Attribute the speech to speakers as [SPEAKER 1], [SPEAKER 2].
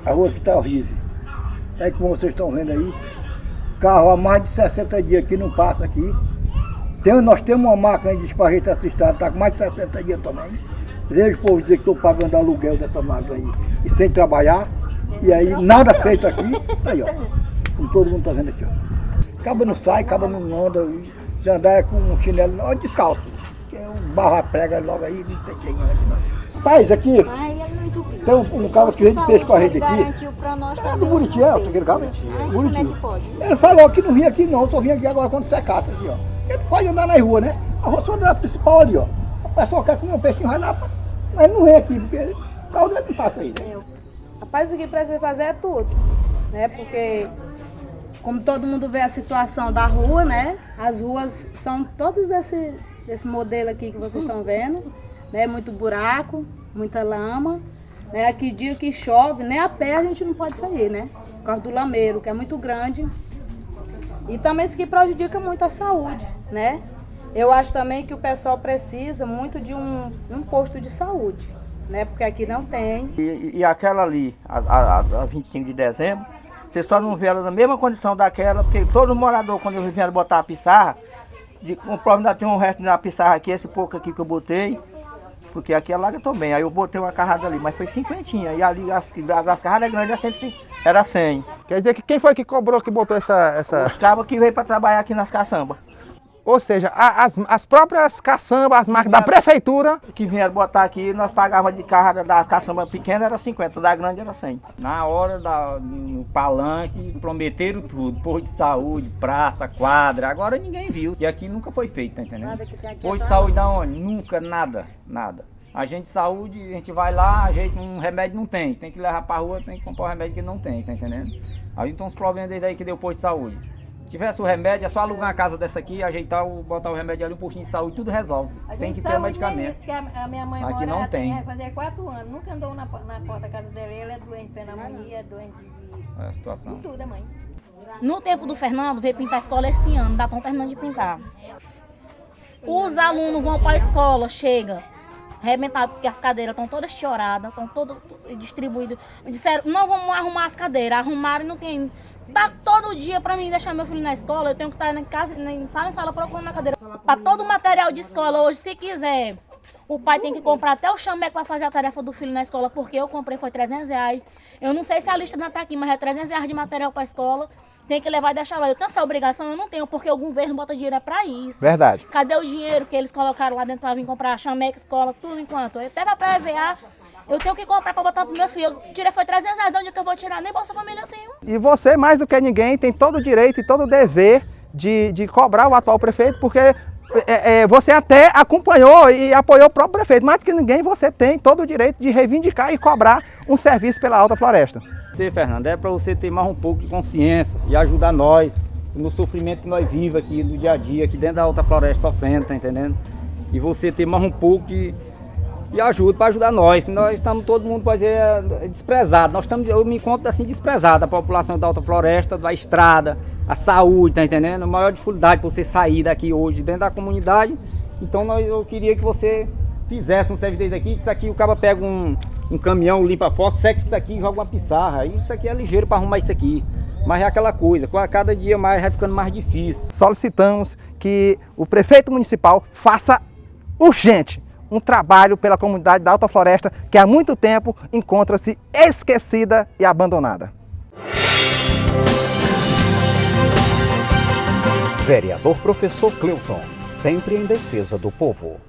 [SPEAKER 1] A rua que está horrível. Aí como vocês estão vendo aí, carro há mais de 60 dias que não passa aqui. Nós temos uma máquina de esparreta assistada, está com mais de 60 dias também. Vejo o povo dizer que estou pagando aluguel dessa máquina aí e sem trabalhar. E aí nada feito aqui. Aí ó, como todo mundo está vendo aqui ó. Acaba não sai, acaba não anda. Se andar é com um chinelo, ó, descalço. Que é um barra prega logo aí, não tem quem aqui não. Paz, aqui. Tem um cara que vende peixe para a rede aqui.
[SPEAKER 2] Garantiu para nós também.
[SPEAKER 1] Do Buriti, aquele cara?
[SPEAKER 2] Como é que pode?
[SPEAKER 1] Ele falou que não vinha aqui não, só vinha aqui agora quando secasse aqui, ó. Ele pode andar na rua, né? A rua só é a principal ali, ó. O pessoal quer comer um peixinho, vai lá, mas não vem aqui, porque o carro dele não passa aí, né?
[SPEAKER 3] Rapaz, o que precisa fazer é tudo, né? Porque, como todo mundo vê a situação da rua, né? As ruas são todas desse modelo aqui que vocês estão vendo, né? Muito buraco, muita lama, né? Aqui dia que chove, nem a pé a gente não pode sair, né? Por causa do lameiro, que é muito grande. E também isso que prejudica muito a saúde, né? Eu acho também que o pessoal precisa muito de um posto de saúde, né? Porque aqui não tem.
[SPEAKER 4] E aquela ali, a 25 de dezembro, você só não vê ela na mesma condição daquela, porque todo morador, quando eu vieram botar a pissarra, o problema tem um resto da pissarra aqui, esse pouco aqui que eu botei, porque aqui alaga também. Aí eu botei uma carrada ali, mas foi 50. E ali as carradas grandes era 100.
[SPEAKER 5] Quer dizer que quem foi que cobrou, que botou essa...
[SPEAKER 4] Os cabos que veio para trabalhar aqui nas caçambas.
[SPEAKER 5] Ou seja, as próprias caçambas, as máquinas da prefeitura...
[SPEAKER 4] Que vieram botar aqui, nós pagávamos de carrada da caçamba pequena era 50, da grande era 100. Na hora no palanque, prometeram tudo. Posto de saúde, praça, quadra. Agora ninguém viu. E aqui nunca foi feito, tá entendendo? Posto de saúde da onde? Nunca, nada. Agente de saúde, a gente vai lá, um remédio não tem. Tem que levar pra rua, tem que comprar um remédio que não tem, tá entendendo? Aí então os problemas desde aí que deu posto de saúde. Se tivesse o remédio, é só alugar uma casa dessa aqui, ajeitar, botar o remédio ali, um postinho de saúde, tudo resolve. Tem que ter medicamento.
[SPEAKER 2] É isso que a minha mãe
[SPEAKER 4] aqui
[SPEAKER 2] mora,
[SPEAKER 4] não tem.
[SPEAKER 2] Vai fazer 4 anos, nunca andou na porta da casa dela, ela é doente de pneumonia, é doente de...
[SPEAKER 4] É a situação.
[SPEAKER 2] De tudo, mãe.
[SPEAKER 6] No tempo do Fernando, veio pintar a escola esse ano, ainda estão terminando de pintar. Os alunos vão para a escola, chega arrebentado, porque as cadeiras estão todas choradas, estão todas distribuídas. Disseram, não vamos arrumar as cadeiras, arrumaram e não tem... Dá todo dia para mim deixar meu filho na escola, eu tenho que estar em casa, em sala procurando na cadeira. Para todo o material de escola hoje, se quiser, o pai tem que comprar até o chameco para fazer a tarefa do filho na escola, porque eu comprei, foi R$300. Eu não sei se a lista não está aqui, mas é R$300 de material para a escola. Tem que levar e deixar lá. Eu tenho essa obrigação, eu não tenho, porque o governo bota dinheiro para isso.
[SPEAKER 5] Verdade.
[SPEAKER 6] Cadê o dinheiro que eles colocaram lá dentro para vir comprar chameco, escola, tudo enquanto? Eu até para PVA, eu tenho que comprar para botar para meus filhos. Eu tirei, foi R$300, de onde que eu vou tirar? Nem Bolsa Família eu tenho.
[SPEAKER 5] E você, mais do que ninguém, tem todo o direito e todo o dever de cobrar o atual prefeito, porque você até acompanhou e apoiou o próprio prefeito. Mais do que ninguém, você tem todo o direito de reivindicar e cobrar um serviço pela Alta Floresta.
[SPEAKER 4] Você, Fernando, é para você ter mais um pouco de consciência e ajudar nós no sofrimento que nós vivemos aqui no dia a dia, aqui dentro da Alta Floresta sofrendo, tá entendendo? E você ter mais um pouco de ajuda para ajudar nós, que nós estamos, todo mundo pode dizer, desprezado. Eu me encontro assim desprezado, a população da Alta Floresta, da estrada, a saúde, tá entendendo? A maior dificuldade para você sair daqui hoje dentro da comunidade. Então eu queria que você fizesse um serviço daqui, que isso aqui o cara pega um caminhão, limpa fora, seca isso aqui e joga uma pissarra. Isso aqui é ligeiro para arrumar isso aqui. Mas é aquela coisa, cada dia mais vai ficando mais difícil.
[SPEAKER 5] Solicitamos que o prefeito municipal faça urgente um trabalho pela comunidade da Alta Floresta, que há muito tempo encontra-se esquecida e abandonada.
[SPEAKER 7] Vereador Professor Cleuton, sempre em defesa do povo.